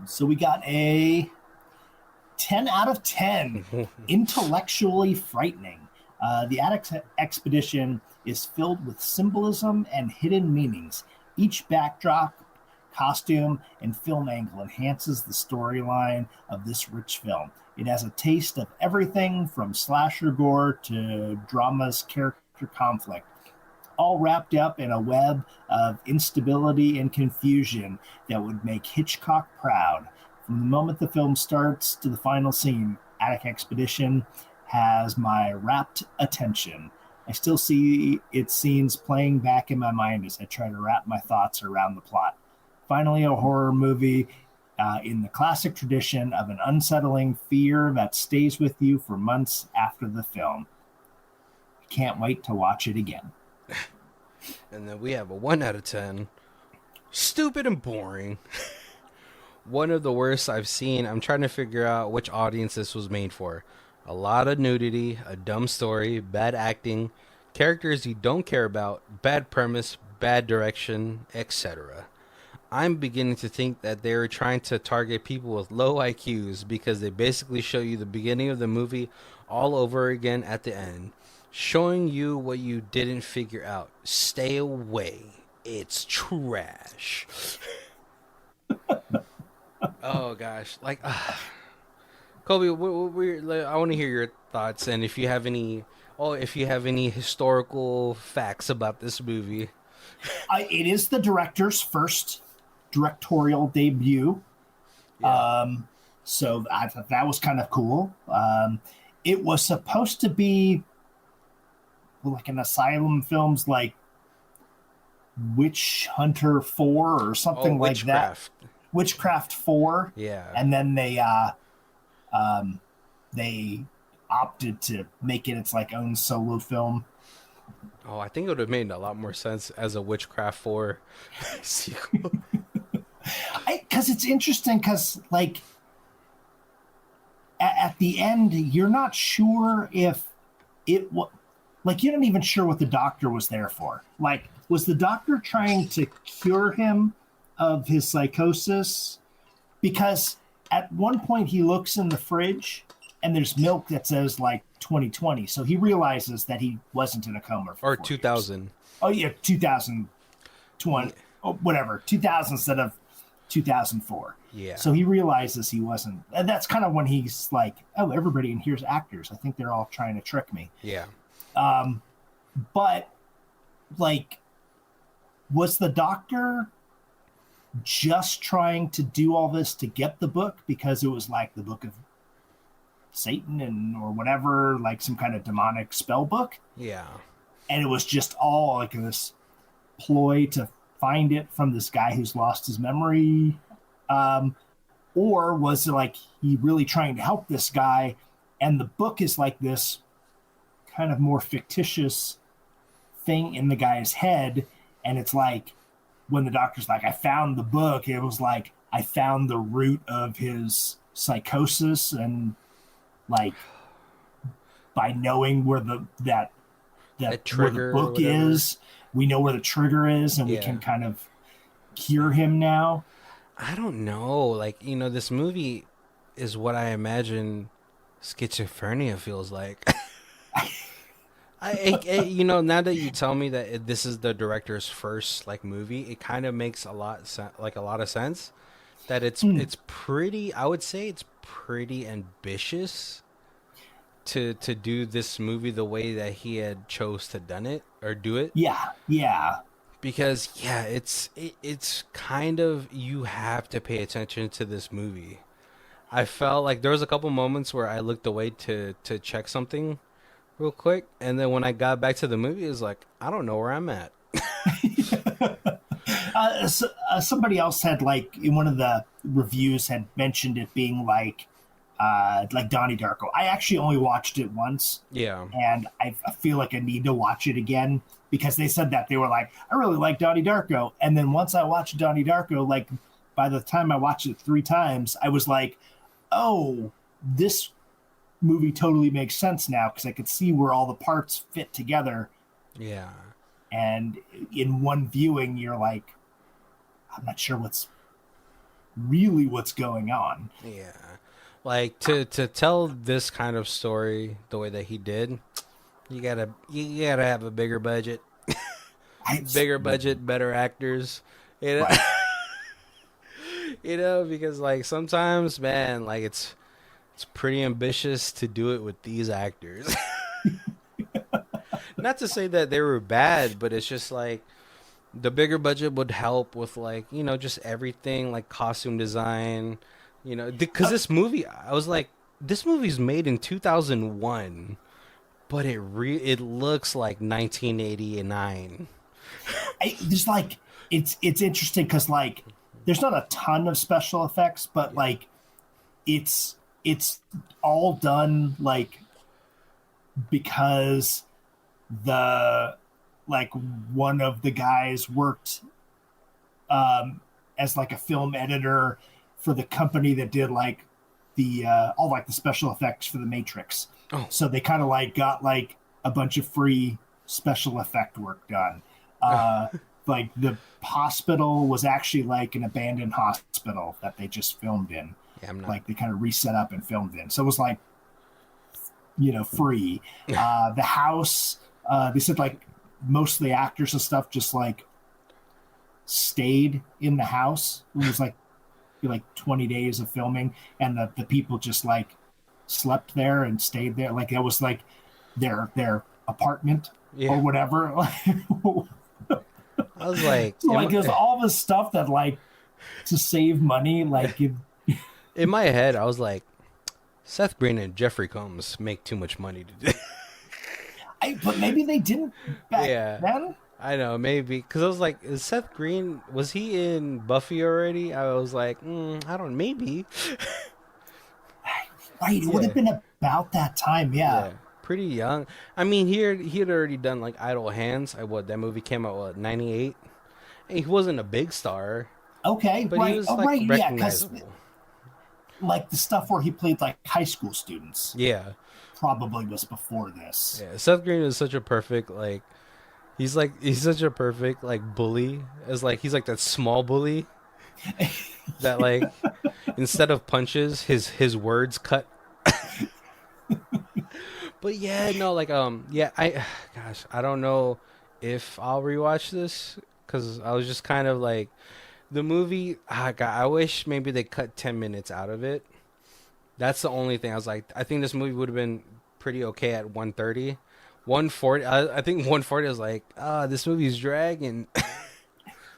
So we got a 10 out of 10. Intellectually frightening. The Attic expedition is filled with symbolism and hidden meanings. Each backdrop, costume, and film angle enhances the storyline of this rich film. It has a taste of everything from slasher gore to drama's character conflict, all wrapped up in a web of instability and confusion that would make Hitchcock proud. From the moment the film starts to the final scene, Attic Expedition has my rapt attention. I still see its scenes playing back in my mind as I try to wrap my thoughts around the plot. Finally, a horror movie in the classic tradition of an unsettling fear that stays with you for months after the film. Can't wait to watch it again. And then we have a 1 out of 10. Stupid and boring. One of the worst I've seen. I'm trying to figure out which audience this was made for. A lot of nudity, a dumb story, bad acting, characters you don't care about, bad premise, bad direction, etc. I'm beginning to think that they're trying to target people with low IQs because they basically show you the beginning of the movie all over again at the end, showing you what you didn't figure out. Stay away. It's trash. Oh gosh, like Kobe, I want to hear your thoughts, and if you have any historical facts about this movie. It is the director's first directorial debut. Yeah. So I thought that was kind of cool. It was supposed to be like an asylum films like Witch Hunter 4 or Oh, something like that. witchcraft. Witchcraft 4. Yeah. And then they opted to make it its like own solo film. Oh, I think it would have made a lot more sense as a Witchcraft 4 sequel. Because it's interesting because like at the end you're not sure if it was like you're not even sure what the doctor was there for. Like, was the doctor trying to cure him of his psychosis? Because at one point he looks in the fridge and there's milk that says like 2020, so he realizes that he wasn't in a coma for Or 4 years. 2000. Oh yeah, 2020, Yeah. oh, whatever, 2000 instead of 2004. Yeah. So he realizes he wasn't, and that's kind of when he's like, oh, everybody in here's actors. I think they're all trying to trick me. Yeah. But like, was the doctor just trying to do all this to get the book because it was like the book of Satan and or whatever, like some kind of demonic spell book? Yeah. And it was just all like this ploy to find it from this guy who's lost his memory. Or was it like he really trying to help this guy, and the book is like this kind of more fictitious thing in the guy's head, and it's like when the doctor's like, I found the book, it was like I found the root of his psychosis, and like by knowing where that where the trigger or book whatever. is, we know where the trigger is, and we can kind of cure him now. I don't know. Like, this movie is what I imagine schizophrenia feels like. Now that you tell me that this is the director's first like movie, it kind of makes a lot of sense. That it's pretty. I would say it's pretty ambitious to do this movie the way that he had chose to done it or do it. Yeah. Because it's kind of, you have to pay attention to this movie. I felt like there was a couple moments where I looked away to check something real quick, and then when I got back to the movie, it was like, I don't know where I'm at. Somebody else had, like, in one of the reviews had mentioned it being like Donnie Darko. I actually only watched it once. Yeah. And I feel like I need to watch it again because they said that they were like, I really like Donnie Darko. And then once I watched Donnie Darko, like by the time I watched it 3 times, I was like, oh, this movie totally makes sense now because I could see where all the parts fit together. Yeah. And in one viewing, you're like, I'm not sure what's going on. Yeah. Like to tell this kind of story the way that he did, you gotta have a bigger budget. Bigger budget, better actors. Right. Because like sometimes, man, like it's pretty ambitious to do it with these actors. Not to say that they were bad, but it's just like the bigger budget would help with like, just everything, like costume design, because this movie, I was like, this movie's made in 2001, but it looks like 1989. There's like, it's interesting because like there's not a ton of special effects, but like it's all done like because one of the guys worked as like a film editor for the company that did like the all like the special effects for the Matrix. Oh. So they kind of like got like a bunch of free special effect work done. Like the hospital was actually like an abandoned hospital that they just filmed in. Yeah, like they kind of reset up and filmed in. So it was like, free. The house, they said like most of the actors and stuff just like stayed in the house. It was like 20 days of filming, and the people just like slept there and stayed there. Like it was like their apartment or whatever. I was like, so like there's all this stuff that like to save money, like in my head, I was like, Seth Green and Jeffrey Combs make too much money to do. But maybe they didn't back then. I know, maybe. Because I was like, is Seth Green, was he in Buffy already? I was like, I don't know, maybe. Right, it would have been about that time, yeah. Pretty young. I mean, he had already done like Idle Hands. That movie came out, 98? He wasn't a big star. Okay, but right. he was like recognizable. Yeah, like the stuff where he played like high school students. Yeah. Probably was before this. Yeah, Seth Green is such a perfect like he's such a perfect like bully. As like he's like that small bully that like instead of punches his words cut. But yeah, no, like I don't know if I'll rewatch this because I was just kind of like The movie, God, I wish maybe they cut 10 minutes out of it. That's the only thing. I was like, I think this movie would have been pretty okay at 130. 140, I think 140 I was like, this movie's dragging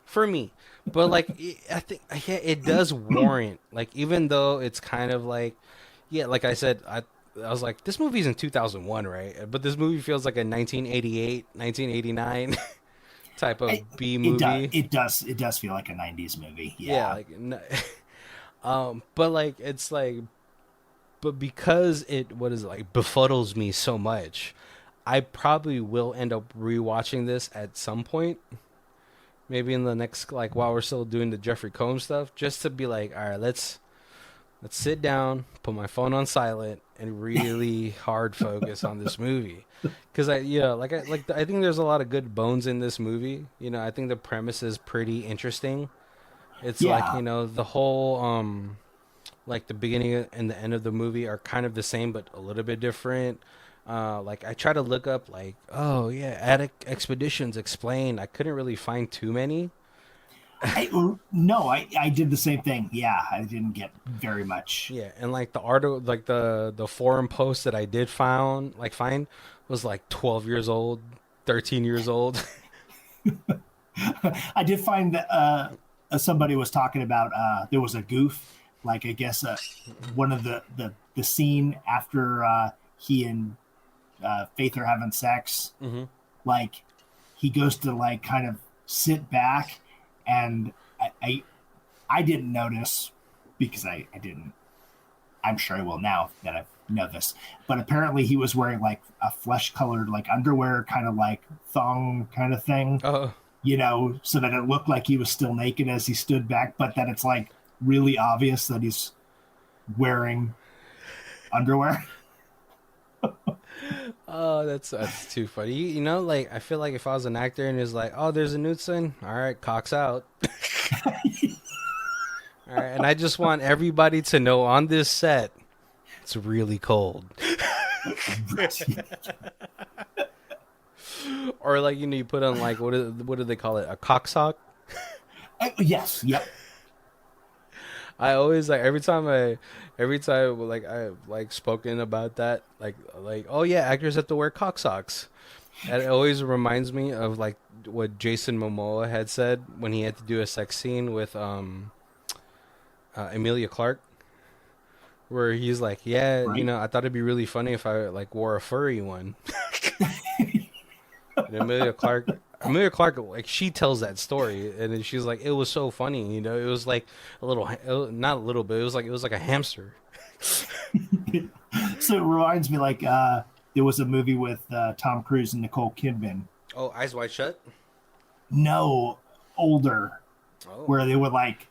for me. But like, I think yeah, it does warrant, like, even though it's kind of like, yeah, like I said, I was like, this movie's in 2001, right? But this movie feels like a 1988, 1989 type It, of B it does. movie. It does feel like a '90s movie. Yeah, Yeah. like, but like, it's like, but because it, what is it, like, befuddles me so much, I probably will end up rewatching this at some point. Maybe in the next, like, while we're still doing the Jeffrey Combs stuff, just to be like, all right, let's sit down, put my phone on silent, and really hard focus on this movie. Because I think there's a lot of good bones in this movie. I think the premise is pretty interesting. It's like, Yeah. the whole like the beginning and the end of the movie are kind of the same but a little bit different. Like I try to look up like, oh yeah, attic expeditions explained. I couldn't really find too many. No, I did the same thing. Yeah, I didn't get very much. Yeah, and like the art, like the forum post that I did find was like 12 years old, 13 years old. I did find that somebody was talking about there was a goof, like I guess one of the scene after he and Faith are having sex, Hmm. like he goes to like kind of sit back, and I didn't notice because I didn't. I'm sure I will now that I know this. But apparently he was wearing like a flesh colored like underwear, kind of like thong kind of thing, Oh, so that it looked like he was still naked as he stood back, but that it's like really obvious that he's wearing underwear. oh, that's too funny. Like I feel like if I was an actor and it's like, oh, there's a nude scene, all right, cocks out. All right, and I just want everybody to know on this set, it's really cold. Or like you put on like what do they call it, a cock sock? Yes, yep. I always like every time like I like spoken about that like oh yeah, actors have to wear cock socks. And it always reminds me of like what Jason Momoa had said when he had to do a sex scene with Emilia Clarke, where he's like, yeah, Right. I thought it'd be really funny if I like wore a furry one. And Emilia Clarke, like she tells that story, and then she's like, it was so funny, it was like not a little bit, it was like a hamster. So it reminds me like there was a movie with Tom Cruise and Nicole Kidman. Oh, Eyes Wide Shut. No, older, Oh, where they were like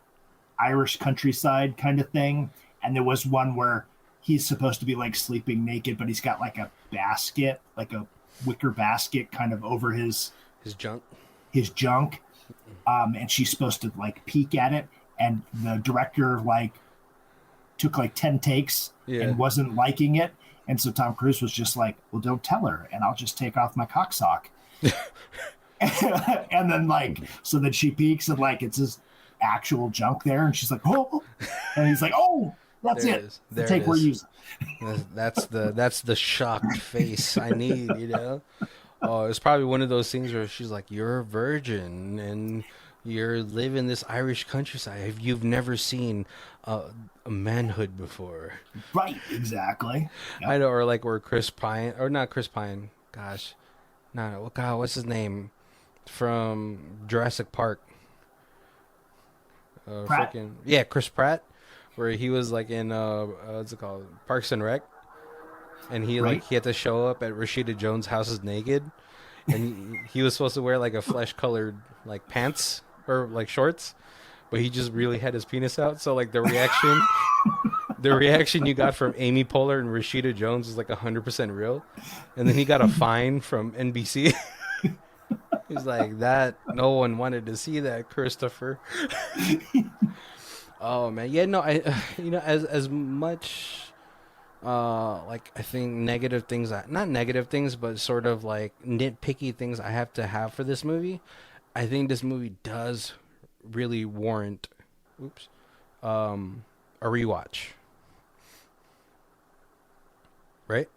Irish countryside kind of thing. And there was one where he's supposed to be like sleeping naked, but he's got like a basket, like a wicker basket kind of over his junk. his junk. And she's supposed to like peek at it. And the director like took like 10 takes Yeah. and wasn't liking it. And so Tom Cruise was just like, well, don't tell her, and I'll just take off my cock sock. And then like, so then she peeks and like it's his actual junk there, and she's like, oh, and he's like, oh, that's There it it. is. The There it take we're is. using. That's the shocked face I need. Oh, it's probably one of those things where she's like, "You're a virgin and you're living this Irish countryside. You've never seen a manhood before." Right, exactly. I Yep. know, or like, or Chris Pine, or not Chris Pine. Gosh, no, God, what's his name from Jurassic Park? Pratt. Freaking yeah, Chris Pratt, where he was like in what's it called, Parks and Rec, and he Right. like he had to show up at Rashida Jones' house naked, and he was supposed to wear like a flesh colored like pants or like shorts, but he just really had his penis out. So like the reaction you got from Amy Poehler and Rashida Jones was like 100% real, and then he got a fine from NBC. He's like, that no one wanted to see that, Christopher. Oh man, yeah, no, I as much like I think negative things, not negative things, but sort of like nitpicky things I have to have for this movie. I think this movie does really warrant, a rewatch, right?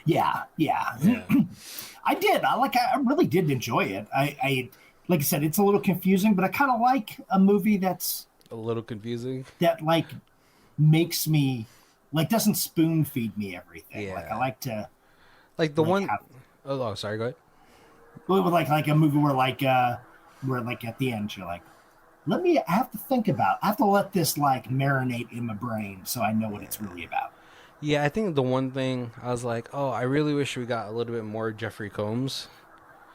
Yeah, yeah. Yeah, I did. I really did enjoy it. I like I said, it's a little confusing, but I kind of like a movie a little confusing. that like makes me like doesn't spoon feed me everything. Like I Yeah, like to like the like one have oh, sorry, go ahead. like a movie where like at the end you're like, I have to think about. I have to let this like marinate in my brain so I know what it's really about. Yeah, I think the one thing I was like, oh, I really wish we got a little bit more Jeffrey Combs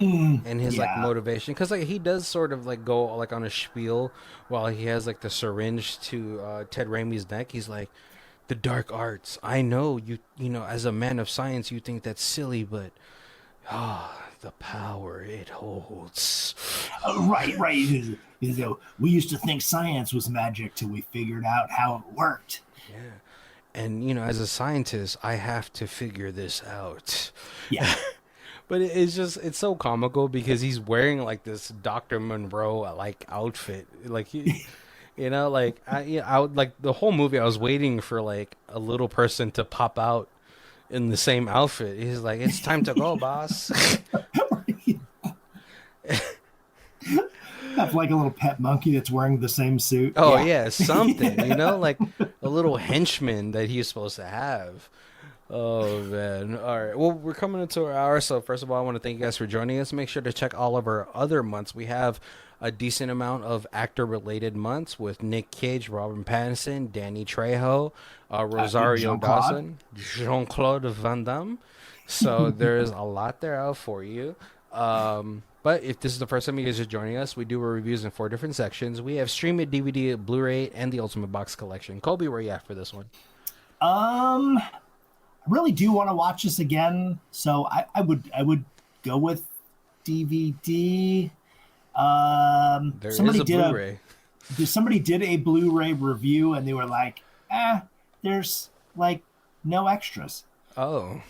and his like Yeah. motivation, because like he does sort of like go like on a spiel while he has like the syringe to Ted Raimi's neck. He's like, the dark arts. I know you know, as a man of science, you think that's silly, but the power it holds. Right, right. We used to think science was magic till we figured out how it worked. Yeah. And you know, as a scientist, I have to figure this out. Yeah. But it's just it's so comical because he's wearing like this Dr. Monroe like outfit. Like he you know, like I would like the whole movie I was waiting for like a little person to pop out in the same outfit. He's like, "It's time to go, boss." Have like a little pet monkey that's wearing the same suit. Oh Yeah. yeah, something, you know, like a little henchman that he's supposed to have. Oh man. All right. Well, we're coming into our hour, so first of all, I want to thank you guys for joining us. Make sure to check all of our other months. We have a decent amount of actor-related months with Nick Cage, Robin Pattinson, Danny Trejo, Rosario Jean-Claude. Dawson, Jean-Claude Van Damme. So there's a lot there out for you. But if this is the first time you guys are joining us, we do our reviews in 4 different sections. We have Stream It, DVD, Blu-ray, and the Ultimate Box Collection. Colby, where you at for this one? I really do want to watch this again, so I would go with DVD. There is Somebody a did Blu-ray. somebody did a Blu-ray review, and they were like, there's like no extras. Oh,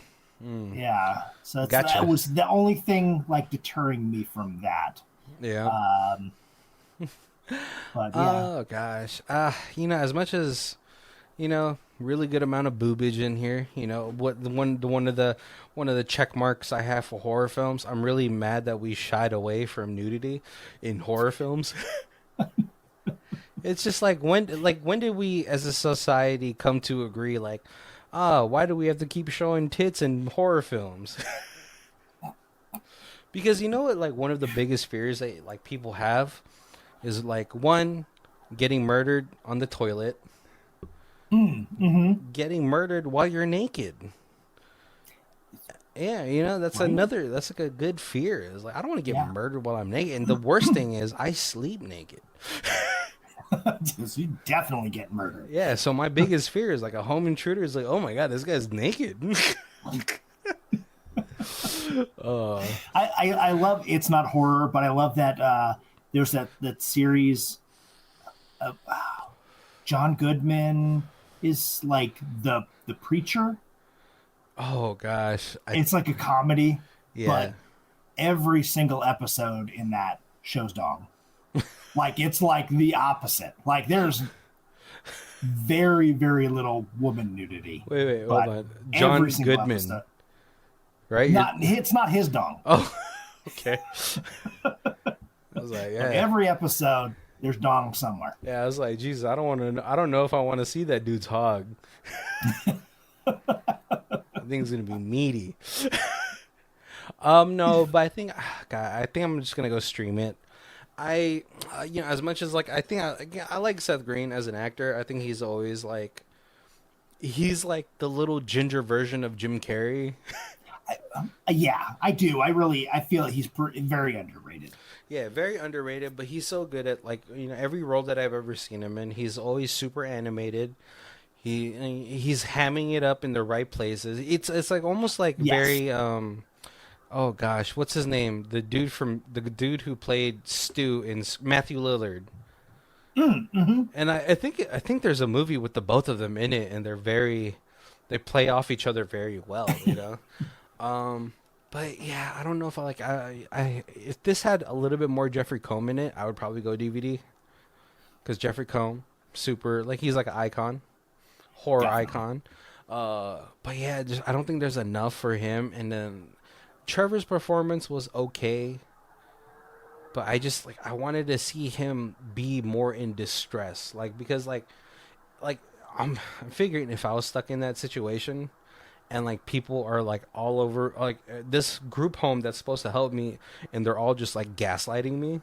Yeah, so gotcha. that was the only thing like deterring me from that. Yeah. Um, but yeah, Oh gosh. You know, as much as you know, really good amount of boobage in here. You know, what the one of the check marks I have for horror films. I'm really mad that we shied away from nudity in horror films. It's just when did we as a society come to agree like, why do we have to keep showing tits in horror films? Because you know what, like one of the biggest fears that like people have is like one, getting murdered on the toilet, getting murdered while you're naked. Yeah, you know, right? that's like a good fear. It's like I don't want to get Yeah, murdered while I'm naked. And the worst thing is I sleep naked. you definitely get murdered. Yeah, so my biggest fear is like a home intruder is like, oh my god, this guy's naked. uh, I love it's not horror, but I love that there's that series of John Goodman is like the preacher. oh gosh, It's like a comedy, yeah. but every single episode in that shows dong. Like it's like the opposite. Like there's very very little woman nudity, Wait, hold but on. every John single Goodman, episode. right? Not it's not his dong. Oh, okay. I was like, But yeah, every episode there's dong somewhere. yeah. I was like, Jesus, I don't want to. I don't know if I want to see that dude's hog. I think it's gonna be meaty. No, but I think, God, I think I'm just gonna go stream it. You know, as much as like I like Seth Green as an actor. I think he's like the little ginger version of Jim Carrey. Yeah, I do. I feel like he's very underrated. Yeah, very underrated, but he's so good at like you know every role that I've ever seen him in. He's always super animated. He's hamming it up in the right places. It's like almost like Yes. very oh gosh, what's his name? The dude who played Stu in Matthew Lillard. And I think there's a movie with the both of them in it, and they play off each other very well, you know. But yeah, I don't know if I if this had a little bit more Jeffrey Combs in it, I would probably go DVD. because Jeffrey Combs, super, like he's like an icon, horror Definitely. icon. But yeah, just I don't think there's enough for him. And then Trevor's performance was okay, but I just like I wanted to see him be more in distress, like because like I'm figuring if I was stuck in that situation and like people are like all over like this group home that's supposed to help me and they're all just like gaslighting me.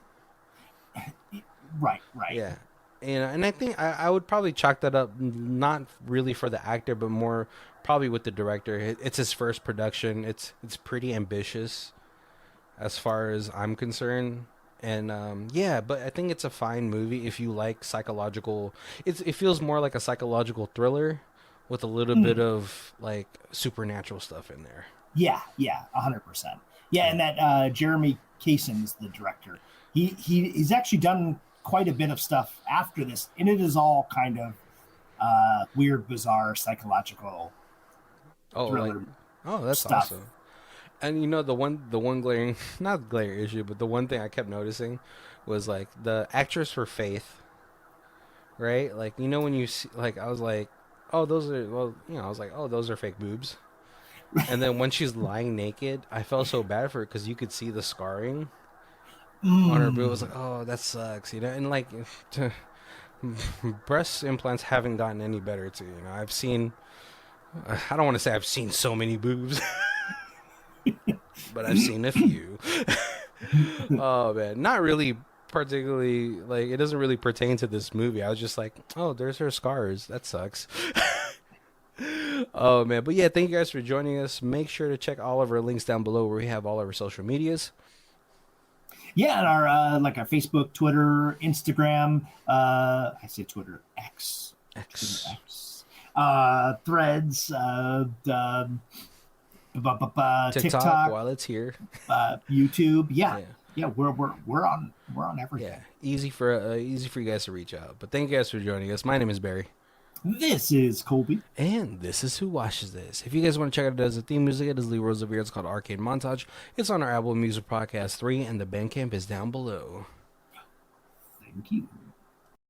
Right, right. Yeah. And I think I would probably chalk that up not really for the actor but more probably with the director. It's his first production. It's pretty ambitious as far as I'm concerned. And yeah, but I think it's a fine movie if you like psychological. It feels more like a psychological thriller with a little bit Mm, of like supernatural stuff in there. yeah, yeah, 100%. Yeah, Yeah. and that Jeremy Kason's the director. He's actually done quite a bit of stuff after this, and it is all kind of weird, bizarre, psychological Oh, like thriller oh, that's stuff. awesome. And you know the one glaring not glaring issue, but the one thing I kept noticing was like the actress for Faith, right? Like you know when you see like I was like, oh those are well you know I was like oh those are fake boobs. And then when she's lying naked, I felt so bad for her because you could see the scarring on her boob. I was Mm. like, oh that sucks, you know. And like to, breast implants haven't gotten any better too. You know I've seen I don't want to say I've seen so many boobs, but I've seen a few. Oh man, not really particularly like it doesn't really pertain to this movie. I was just like, oh, there's her scars. That sucks. Oh man, but yeah, thank you guys for joining us. Make sure to check all of our links down below where we have all of our social medias. Yeah, and our like our Facebook, Twitter, Instagram. I say Twitter X, Twitter X, X, Threads, TikTok TikTok, while it's here. YouTube. Yeah, Yeah, yeah, we're on yeah, everything. easy for you guys to reach out. But thank you guys for joining us. My name is Barry. This is Colby. And this is Who Watches This. If you guys want to check out it as a theme music, it is Lee Rosevere. It's called Arcade Montage. It's on our Apple Music Podcast 3, and the Bandcamp is down below. Thank you.